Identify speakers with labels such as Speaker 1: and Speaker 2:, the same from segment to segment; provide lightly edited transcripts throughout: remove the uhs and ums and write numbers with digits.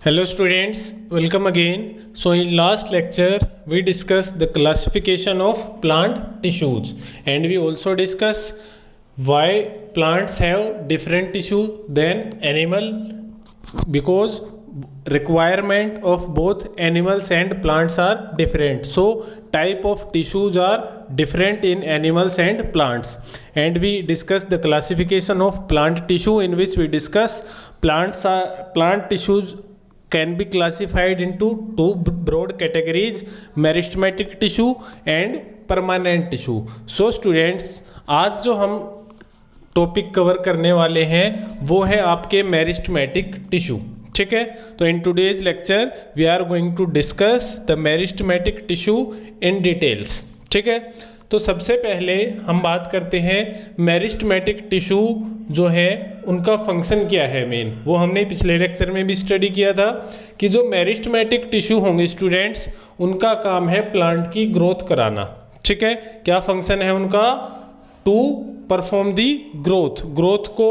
Speaker 1: Hello students, welcome again. So in last lecture we discussed the classification of plant tissues and we also discussed why plants have different tissue than animal because requirement of both animals and plants are different. So type of tissues are different in animals and plants, and we discussed the classification of plant tissue in which we discuss plant tissues can be classified into two broad categories, meristematic tissue and permanent tissue. So students, आज जो हम topic cover करने वाले हैं वो है आपके meristematic tissue. ठीक है, तो in today's lecture we are going to discuss the meristematic tissue in details. ठीक है, तो सबसे पहले हम बात करते हैं मेरिस्टेमेटिक टिश्यू जो है उनका फंक्शन क्या है मेन. वो हमने पिछले लेक्चर में भी स्टडी किया था कि जो मेरिस्टेमेटिक टिश्यू होंगे स्टूडेंट्स, उनका काम है प्लांट की ग्रोथ कराना. ठीक है, क्या फंक्शन है उनका? To perform the growth. Growth को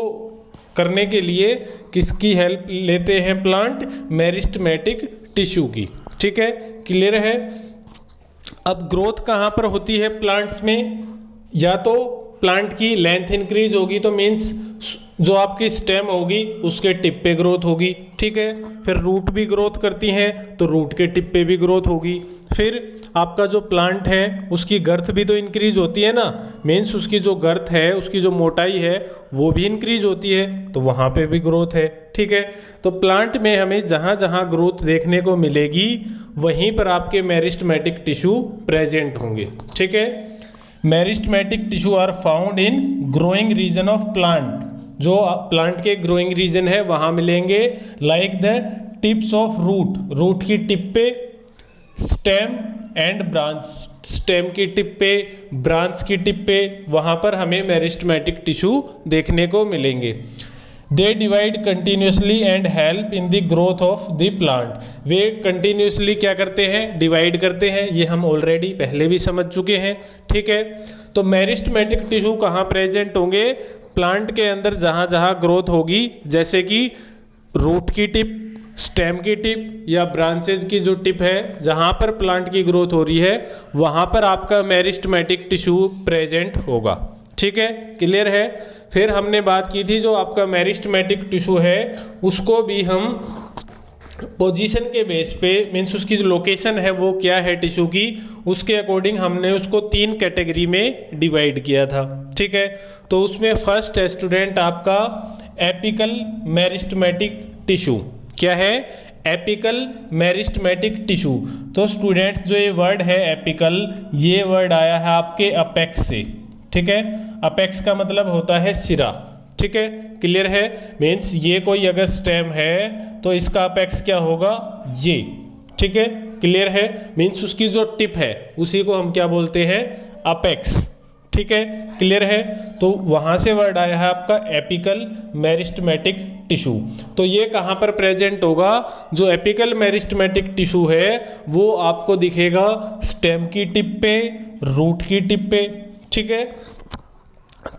Speaker 1: करने के लिए किसकी हेल्प लेते हैं प्लांट? मेरिस्टेमेटिक टिश्यू की. ठीक है, क्लियर है. अब ग्रोथ कहाँ पर होती है प्लांट्स में? या तो प्लांट की लेंथ इंक्रीज होगी तो मीन्स जो आपकी स्टेम होगी उसके टिप पे ग्रोथ होगी. ठीक है, फिर रूट भी ग्रोथ करती हैं तो रूट के टिप पे भी ग्रोथ होगी. फिर आपका जो प्लांट है उसकी गर्थ भी तो इंक्रीज होती है ना, मीन्स उसकी जो गर्थ है, उसकी जो मोटाई है वो भी इंक्रीज होती है तो वहाँ पे भी ग्रोथ है. ठीक है, तो प्लांट में हमें जहाँ जहाँ ग्रोथ देखने को मिलेगी वहीं पर आपके मेरिस्टेमेटिक टिश्यू प्रेजेंट होंगे. ठीक है, meristematic tissue are found in growing region of plant. जो प्लांट के ग्रोइंग रीजन है वहाँ मिलेंगे. Like the tips of root, root की टिप पे, स्टेम एंड ब्रांच, स्टेम की टिप पे, ब्रांच की टिप पे, वहाँ पर हमें मेरिस्टेमेटिक टिश्यू देखने को मिलेंगे. They divide continuously and help in the growth of the plant. वे कंटिन्यूसली क्या करते हैं? डिवाइड करते हैं. ये हम ऑलरेडी पहले भी समझ चुके हैं. ठीक है, तो मेरिस्टेमेटिक टिश्यू कहाँ प्रेजेंट होंगे? प्लांट के अंदर जहाँ जहाँ ग्रोथ होगी, जैसे कि रूट की टिप, स्टेम की टिप या ब्रांचेज की जो टिप है, जहाँ पर प्लांट की ग्रोथ हो रही है वहाँ पर आपका मेरिस्टेमेटिक टिश्यू प्रेजेंट होगा. ठीक है, क्लियर है. फिर हमने बात की थी जो आपका मेरिस्टेमेटिक टिश्यू है उसको भी हम पोजीशन के बेस पे, मीन्स उसकी जो लोकेशन है वो क्या है टिश्यू की, उसके अकॉर्डिंग हमने उसको तीन कैटेगरी में डिवाइड किया था. ठीक है, तो उसमें फर्स्ट है स्टूडेंट आपका एपिकल मेरिस्टेमेटिक टिश्यू. क्या है? Apical meristematic tissue. तो स्टूडेंट्स जो ये वर्ड है एपिकल, ये वर्ड आया है आपके अपेक्स से. ठीक है, अपेक्स का मतलब होता है सिरा. ठीक है, क्लियर है. मीन्स ये कोई अगर स्टेम है तो इसका अपेक्स क्या होगा? ये. ठीक है, क्लियर है. मीन्स उसकी जो टिप है उसी को हम क्या बोलते हैं? अपेक्स. ठीक है, क्लियर है. तो वहां से वर्ड आया है आपका एपिकल मेरिस्टेमेटिक टिश्यू. तो ये कहाँ पर प्रेजेंट होगा? जो एपिकल मेरिस्टेमेटिक टिश्यू है वो आपको दिखेगा स्टेम की टिप पे, रूट की टिप पे. ठीक है,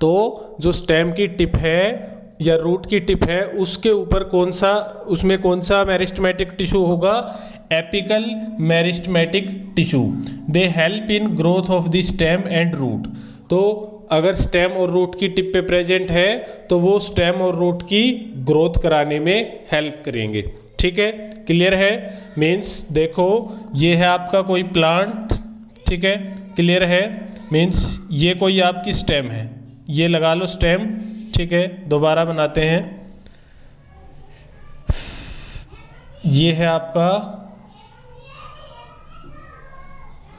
Speaker 1: तो जो स्टेम की टिप है या रूट की टिप है उसके ऊपर कौन सा, उसमें कौन सा मेरिस्टेमेटिक टिश्यू होगा? Apical meristematic tissue. They help in growth of the stem and root. तो अगर स्टेम और रूट की टिप पे प्रेजेंट है तो वो स्टेम और रूट की ग्रोथ कराने में हेल्प करेंगे. ठीक है, क्लियर है. मीन्स देखो ये है आपका कोई प्लांट. ठीक है, क्लियर है. मीन्स ये कोई आपकी स्टेम है, ये लगा लो स्टेम. ठीक है, दोबारा बनाते हैं. ये है आपका,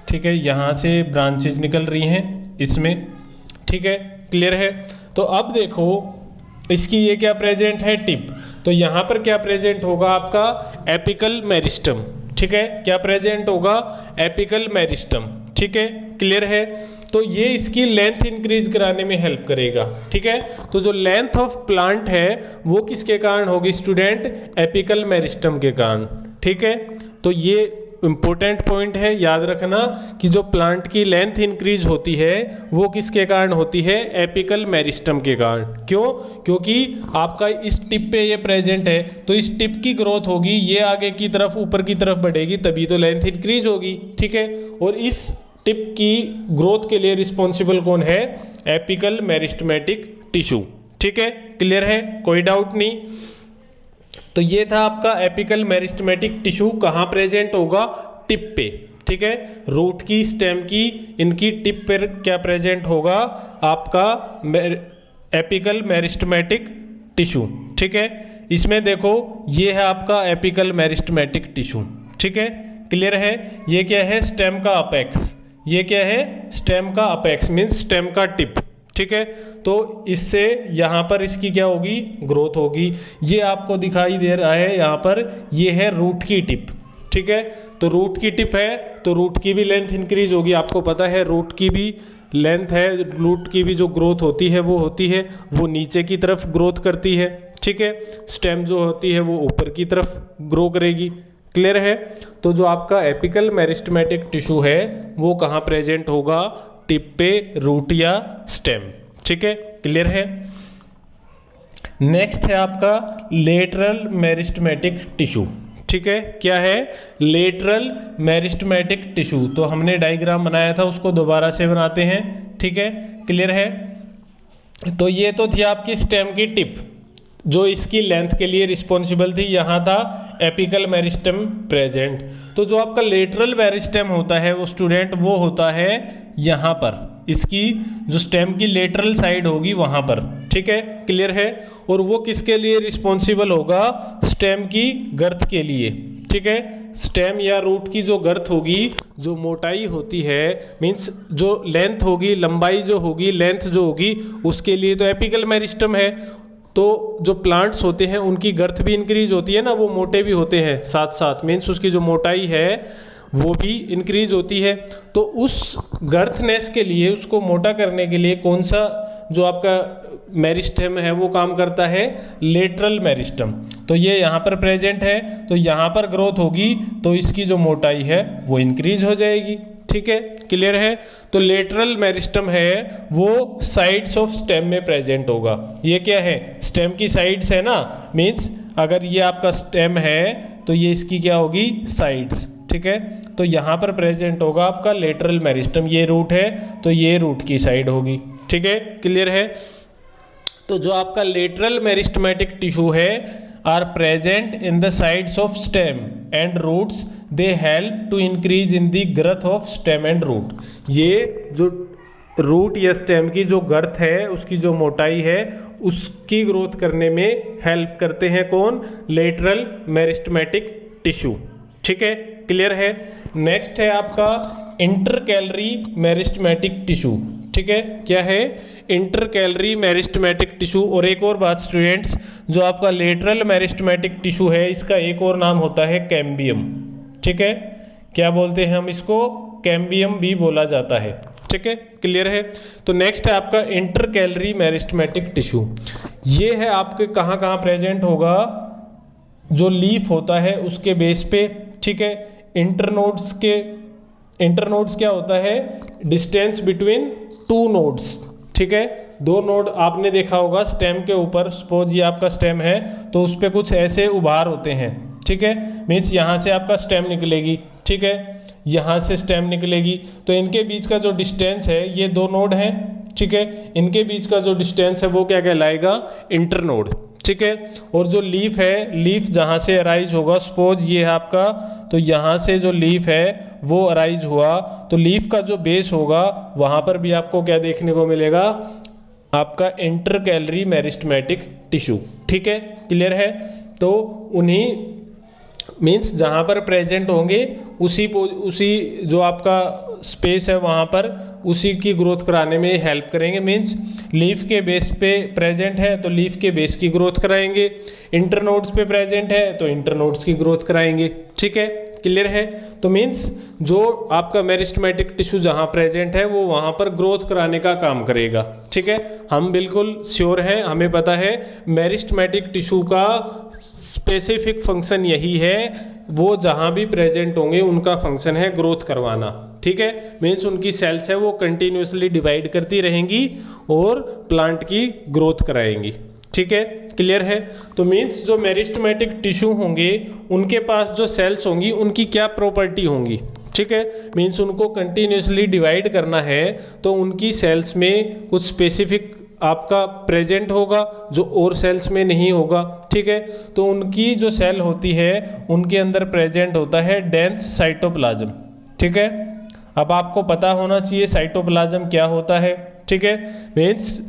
Speaker 1: ठीक है, यहां से ब्रांचेज निकल रही हैं इसमें. ठीक है, क्लियर है. तो अब देखो इसकी ये क्या प्रेजेंट है? टिप. तो यहां पर क्या प्रेजेंट होगा आपका? Apical meristem. ठीक है, क्या प्रेजेंट होगा? Apical meristem. ठीक है, क्लियर है. तो ये इसकी लेंथ इंक्रीज कराने में हेल्प करेगा. ठीक है, तो जो लेंथ ऑफ प्लांट है वो किसके कारण होगी स्टूडेंट? एपिकल मेरिस्टम के कारण. ठीक है, तो ये इम्पोर्टेंट पॉइंट है, याद रखना कि जो प्लांट की लेंथ इंक्रीज होती है वो किसके कारण होती है, एपिकल मेरिस्टम के कारण। क्यों? क्योंकि आपका इस टिप पे ये प्रेजेंट है, तो इस टिप की ग्रोथ होगी, ये आगे की तरफ ऊपर की तरफ बढ़ेगी, तभी तो लेंथ इंक्रीज होगी। ठीक है, और इस टिप की ग्रोथ के लिए रिस्पॉन्सिबल कौन है, एपिकल मेरिस्टमेटिक टिश्यू। ठीक है, क्लियर है, कोई डाउट नहीं। तो ये था आपका एपिकल मेरिस्टमेटिक टिश्यू कहाँ प्रेजेंट होगा, टिप पे। ठीक है, रूट की, स्टेम की, इनकी टिप पर क्या प्रेजेंट होगा, आपका एपिकल मेरिस्टमेटिक टिश्यू। ठीक है, इसमें देखो ये है आपका एपिकल मेरिस्टमेटिक टिश्यू। ठीक है, क्लियर है। ये क्या है, स्टेम का अपेक्स, ये क्या है, स्टेम का अपेक्स मीन्स स्टेम का टिप। ठीक है, तो इससे यहाँ पर इसकी क्या होगी, ग्रोथ होगी। ये आपको दिखाई दे रहा है यहाँ पर, ये है रूट की टिप। ठीक है, तो रूट की टिप है तो रूट की भी लेंथ इंक्रीज होगी। आपको पता है रूट की भी लेंथ है, रूट की भी जो ग्रोथ होती है वो नीचे की तरफ ग्रोथ करती है। ठीक है, स्टेम जो होती है वो ऊपर की तरफ ग्रो करेगी। क्लियर है। तो जो आपका एपिकल मेरिस्टमेटिक टिश्यू है वो कहाँ प्रेजेंट होगा, टिप पे, रूट या स्टेम। ठीक है, क्लियर है। नेक्स्ट है आपका लेटरल मेरिस्टमेटिक टिश्यू। ठीक है, क्या है, लेटरल मेरिस्टमेटिक टिश्यू। तो हमने डायग्राम बनाया था, उसको दोबारा से बनाते हैं। ठीक है, क्लियर है। तो ये तो थी आपकी स्टेम की टिप जो इसकी लेंथ के लिए रिस्पॉन्सिबल थी, यहां था एपिकल मेरिस्टम प्रेजेंट। तो जो आपका लेटरल मेरिस्टम होता है वो स्टूडेंट वो होता है यहां पर, इसकी जो स्टेम की लेटरल साइड होगी वहां पर। ठीक है, क्लियर है। और वो किसके लिए रिस्पॉन्सिबल होगा, स्टेम की गर्थ के लिए। ठीक है, स्टेम या रूट की जो गर्थ होगी, जो मोटाई होती है, मीन्स जो लेंथ होगी, लंबाई जो होगी, लेंथ जो होगी, उसके लिए तो एपिकल मेरिस्टम है। तो जो प्लांट्स होते हैं उनकी गर्थ भी इंक्रीज होती है ना, वो मोटे भी होते हैं साथ साथ, मीन्स उसकी जो मोटाई है वो भी इंक्रीज होती है। तो उस गर्थनेस के लिए, उसको मोटा करने के लिए कौन सा जो आपका मेरिस्टम है वो काम करता है, लेटरल मेरिस्टम। तो ये यहाँ पर प्रेजेंट है, तो यहाँ पर ग्रोथ होगी तो इसकी जो मोटाई है वो इंक्रीज हो जाएगी। ठीक है, क्लियर है। तो लेटरल मेरिस्टम है वो साइड्स ऑफ स्टेम में प्रेजेंट होगा। ये क्या है, स्टेम की साइड्स है ना, मीन्स अगर ये आपका स्टेम है तो ये इसकी क्या होगी, साइड्स। ठीक है, तो यहाँ पर प्रेजेंट होगा आपका लेटरल मेरिस्टम। ये रूट है तो ये रूट की साइड होगी। ठीक है, क्लियर है। तो जो आपका लेटरल मेरिस्टमेटिक टिश्यू है are present in the sides of stem and roots, they help to increase in the growth of stem and root. ये जो रूट या स्टेम की जो गर्थ है, उसकी जो मोटाई है, उसकी ग्रोथ करने में हेल्प करते हैं कौन, लेटरल मेरिस्टमेटिक टिश्यू। ठीक है, क्लियर है। नेक्स्ट है आपका इंटरकैलरी मेरिस्टमेटिक टिश्यू। ठीक है, क्या है, इंटरकैलरी मेरिस्टमेटिक टिश्यू। और एक और बात स्टूडेंट्स, जो आपका लेटरल मेरिस्टमेटिक टिश्यू है इसका एक और नाम होता है कैम्बियम। ठीक है, क्या बोलते हैं हम इसको, कैम्बियम भी बोला जाता है। ठीक है, क्लियर है। तो नेक्स्ट है आपका इंटरकैलरी मेरिस्टमेटिक टिश्यू। ये है आपके कहाँ कहाँ प्रेजेंट होगा, जो लीफ होता है उसके बेस पे। ठीक है, इंटरनोड्स क्या होता है, डिस्टेंस बिटवीन टू नोड्स। ठीक है, दो नोड आपने देखा होगा स्टेम के ऊपर, सपोज ये आपका स्टेम है तो उस पर कुछ ऐसे उभार होते हैं। ठीक है, मीन्स यहाँ से आपका स्टेम निकलेगी। ठीक है, यहाँ से स्टेम निकलेगी, तो इनके बीच का जो डिस्टेंस है, ये दो नोड हैं। ठीक है, इनके बीच का जो डिस्टेंस है वो क्या कहलाएगा, इंटरनोड। ठीक है, और जो लीफ है, लीफ जहाँ से अराइज होगा, सपोज ये है आपका, तो यहाँ से जो लीफ है वो अराइज हुआ, तो लीफ का जो बेस होगा वहाँ पर भी आपको क्या देखने को मिलेगा, आपका इंटरकैलरी मेरिस्टमेटिक टिश्यू। ठीक है, क्लियर है। तो उन्हीं मीन्स जहाँ पर प्रेजेंट होंगे उसी जो आपका स्पेस है वहाँ पर उसी की ग्रोथ कराने में हेल्प करेंगे। मीन्स लीफ के बेस पे प्रेजेंट है तो लीफ के बेस की ग्रोथ कराएंगे, इंटरनोड्स पे प्रेजेंट है तो इंटरनोड्स की ग्रोथ कराएंगे। ठीक है, क्लियर है। तो मीन्स जो आपका मेरिस्टमेटिक टिश्यू जहाँ प्रेजेंट है वो वहाँ पर ग्रोथ कराने का काम करेगा। ठीक है, हम बिल्कुल श्योर हैं, हमें पता है मेरिस्टमेटिक टिश्यू का स्पेसिफिक फंक्शन यही है, वो जहाँ भी प्रेजेंट होंगे उनका फंक्शन है ग्रोथ करवाना, ठीक है। मीन्स उनकी सेल्स है वो कंटिन्यूसली डिवाइड करती रहेंगी और प्लांट की ग्रोथ कराएंगी, ठीक है, क्लियर है। तो मीन्स जो मेरिस्टेमेटिक टिश्यू होंगे उनके पास जो सेल्स होंगी उनकी क्या प्रॉपर्टी होंगी, ठीक है। मीन्स उनको कंटिन्यूसली डिवाइड करना है तो उनकी सेल्स में कुछ स्पेसिफिक आपका प्रेजेंट होगा जो और सेल्स में नहीं होगा, ठीक है। तो उनकी जो सेल होती है उनके अंदर प्रेजेंट होता है डेंस साइटोप्लाज्म, ठीक है। अब आपको पता होना चाहिए साइटोप्लाज्म क्या होता है, ठीक है। मीन्स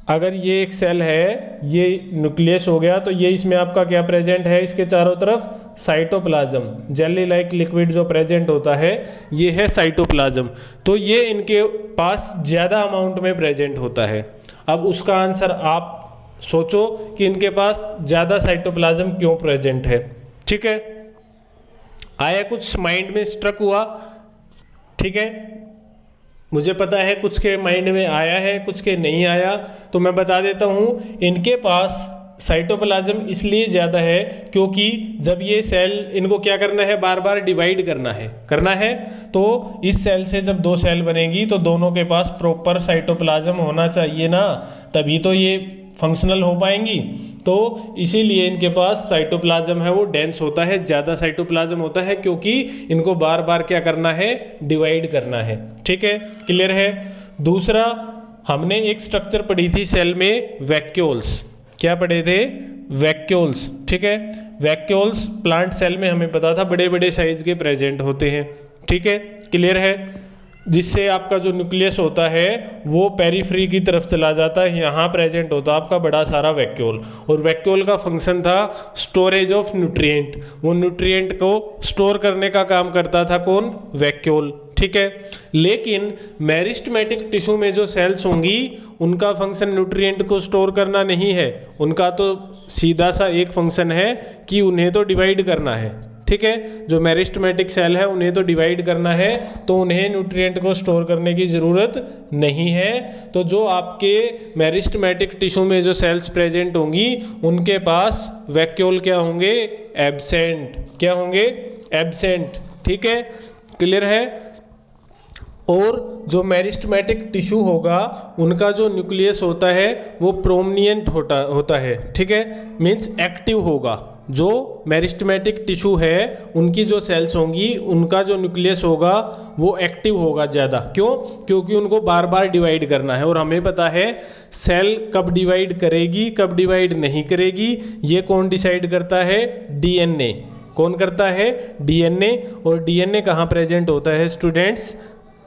Speaker 1: अगर ये एक सेल है, ये न्यूक्लियस हो गया, तो ये इसमें आपका क्या प्रेजेंट है, इसके चारों तरफ साइटोप्लाज्म, जेली लाइक लिक्विड जो प्रेजेंट होता है ये है साइटोप्लाज्म। तो ये इनके पास ज़्यादा अमाउंट में प्रेजेंट होता है। अब उसका आंसर आप सोचो कि इनके पास ज़्यादा साइटोप्लाज्म क्यों प्रेजेंट है, ठीक है। आया कुछ माइंड में स्ट्रक हुआ, ठीक है। मुझे पता है कुछ के माइंड में आया है, कुछ के नहीं आया, तो मैं बता देता हूँ। इनके पास साइटोप्लाज्म इसलिए ज़्यादा है क्योंकि जब ये सेल, इनको क्या करना है, बार बार डिवाइड करना है, तो इस सेल से जब दो सेल बनेगी तो दोनों के पास प्रॉपर साइटोप्लाज्म होना चाहिए ना, तभी तो ये फंक्शनल हो पाएंगी। तो इसीलिए इनके पास साइटोप्लाज्म है वो डेंस होता है, ज़्यादा साइटोप्लाज्म होता है, क्योंकि इनको बार बार क्या करना है, डिवाइड करना है, ठीक है, क्लियर है। दूसरा, हमने एक स्ट्रक्चर पढ़ी थी सेल में, वैक्यूल्स। क्या पढ़े थे, वैक्यूल्स, ठीक है। वैक्यूल्स प्लांट सेल में हमें पता था बड़े बड़े साइज के प्रेजेंट होते हैं, ठीक है, क्लियर है। जिससे आपका जो न्यूक्लियस होता है वो पेरीफ्री की तरफ चला जाता है, यहाँ प्रेजेंट होता है आपका बड़ा सारा वैक्यूल, और वैक्यूल का फंक्शन था स्टोरेज ऑफ न्यूट्रिएंट, वो न्यूट्रिएंट को स्टोर करने का काम करता था कौन, वैक्यूल, ठीक है। लेकिन मेरिस्टेमेटिक टिश्यू में जो सेल्स होंगी उनका फंक्शन न्यूट्रिएंट को स्टोर करना नहीं है, उनका तो सीधा सा एक फंक्शन है कि उन्हें तो डिवाइड करना है, ठीक है। जो मेरिस्टेमेटिक सेल है उन्हें तो डिवाइड करना है, तो उन्हें न्यूट्रिएंट को स्टोर करने की ज़रूरत नहीं है। तो जो आपके मेरिस्टेमेटिक टिश्यू में जो सेल्स प्रेजेंट होंगी उनके पास वैक्यूल क्या होंगे, एब्सेंट, क्या होंगे, एब्सेंट, ठीक है, क्लियर है। और जो मेरिस्टेमेटिक टिश्यू होगा उनका जो न्यूक्लियस होता है वो प्रोमिनेंट होता है, ठीक है, मीन्स एक्टिव होगा। जो मेरिस्टेमेटिक टिश्यू है उनकी जो सेल्स होंगी उनका जो न्यूक्लियस होगा वो एक्टिव होगा ज़्यादा, क्यों, क्योंकि उनको बार बार डिवाइड करना है। और हमें पता है सेल कब डिवाइड करेगी कब डिवाइड नहीं करेगी, ये कौन डिसाइड करता है, डीएनए। कौन करता है, डीएनए। और डीएनए कहाँ प्रेजेंट होता है स्टूडेंट्स,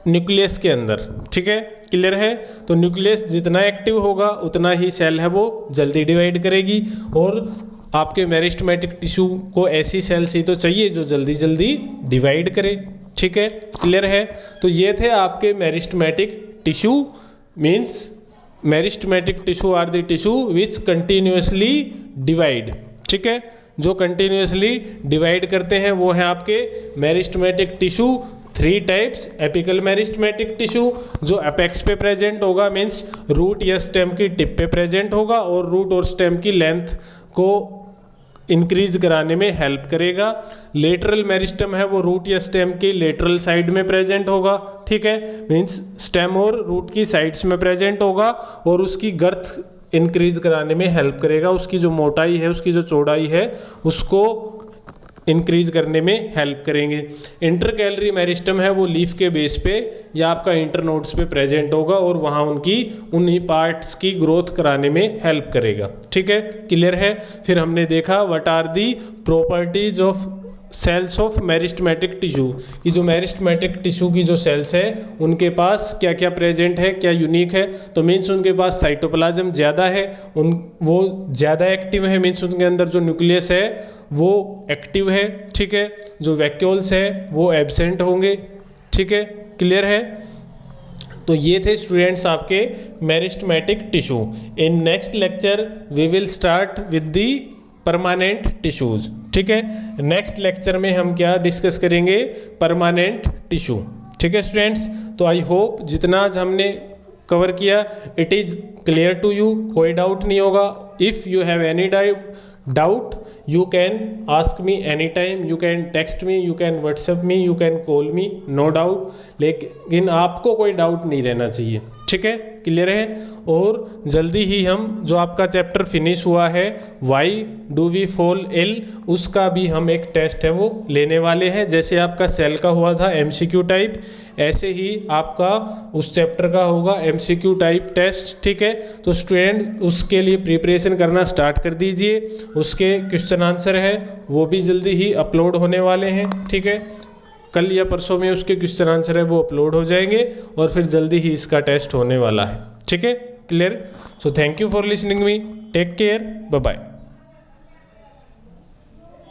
Speaker 1: न्यूक्लियस के अंदर, ठीक है, क्लियर है। तो न्यूक्लियस जितना एक्टिव होगा उतना ही सेल है वो जल्दी डिवाइड करेगी। और आपके मेरिस्टेमेटिक टिश्यू को ऐसी सेल्स ही तो चाहिए जो जल्दी जल्दी डिवाइड करे, ठीक है, क्लियर है। तो ये थे आपके meristematic tissue, means meristematic tissue are the tissue which continuously divide, ठीक है, जो कंटिन्यूसली डिवाइड करते हैं वो है आपके meristematic tissue. 3 types, apical meristematic tissue जो अपेक्स पे प्रेजेंट होगा, मीन्स रूट या स्टेम की टिप पे प्रेजेंट होगा और रूट और स्टेम की लेंथ को इंक्रीज कराने में हेल्प करेगा। लेटरल मेरिस्टम है वो रूट या स्टेम की लेटरल साइड में प्रेजेंट होगा, ठीक है, मीन्स स्टेम और रूट की साइड्स में प्रेजेंट होगा और उसकी गर्थ इंक्रीज कराने में हेल्प करेगा, उसकी जो मोटाई है, उसकी जो चौड़ाई है उसको इंक्रीज करने में हेल्प करेंगे। इंटरकैलरी मेरिस्टम है वो लीफ के बेस पे या आपका इंटरनोड्स पे प्रेजेंट होगा और वहाँ उन्हीं पार्ट्स की ग्रोथ कराने में हेल्प करेगा, ठीक है, क्लियर है। फिर हमने देखा what are the properties of cells of meristematic tissue, कि जो मेरिस्टेमेटिक टिश्यू की जो सेल्स है उनके पास क्या क्या प्रेजेंट है, क्या यूनिक है। तो मीन्स उनके पास साइटोप्लाज्म ज़्यादा है, वो ज़्यादा एक्टिव है, मीन्स उनके अंदर जो न्यूक्लियस है वो एक्टिव है, ठीक है, जो वैक्यूल्स है वो एब्सेंट होंगे, ठीक है, क्लियर है। तो ये थे स्टूडेंट्स आपके meristematic tissue. In next lecture we will start with the permanent tissues, ठीक है। नेक्स्ट लेक्चर में हम क्या डिस्कस करेंगे, परमानेंट टिश्यू, ठीक है स्टूडेंट्स। तो आई होप जितना आज हमने कवर किया it is clear to you, कोई डाउट नहीं होगा। If you have any doubt you can ask me anytime, you can text me, you can WhatsApp me, you can call me, no doubt। लेकिन आपको कोई doubt नहीं रहना चाहिए, ठीक है, क्लियर है। और जल्दी ही हम जो आपका चैप्टर फिनिश हुआ है why do we fall ill, उसका भी हम एक टेस्ट है वो लेने वाले हैं। जैसे आपका सेल का हुआ था MCQ टाइप, ऐसे ही आपका उस चैप्टर का होगा MCQ टाइप टेस्ट, ठीक है। तो स्टूडेंट उसके लिए प्रिपरेशन करना स्टार्ट कर दीजिए। उसके क्वेश्चन आंसर है वो भी जल्दी ही अपलोड होने वाले हैं, ठीक है। कल या परसों में उसके क्वेश्चन आंसर है वो अपलोड हो जाएंगे और फिर जल्दी ही इसका टेस्ट होने वाला है, ठीक है, clear. So thank you for listening me, take care, bye bye.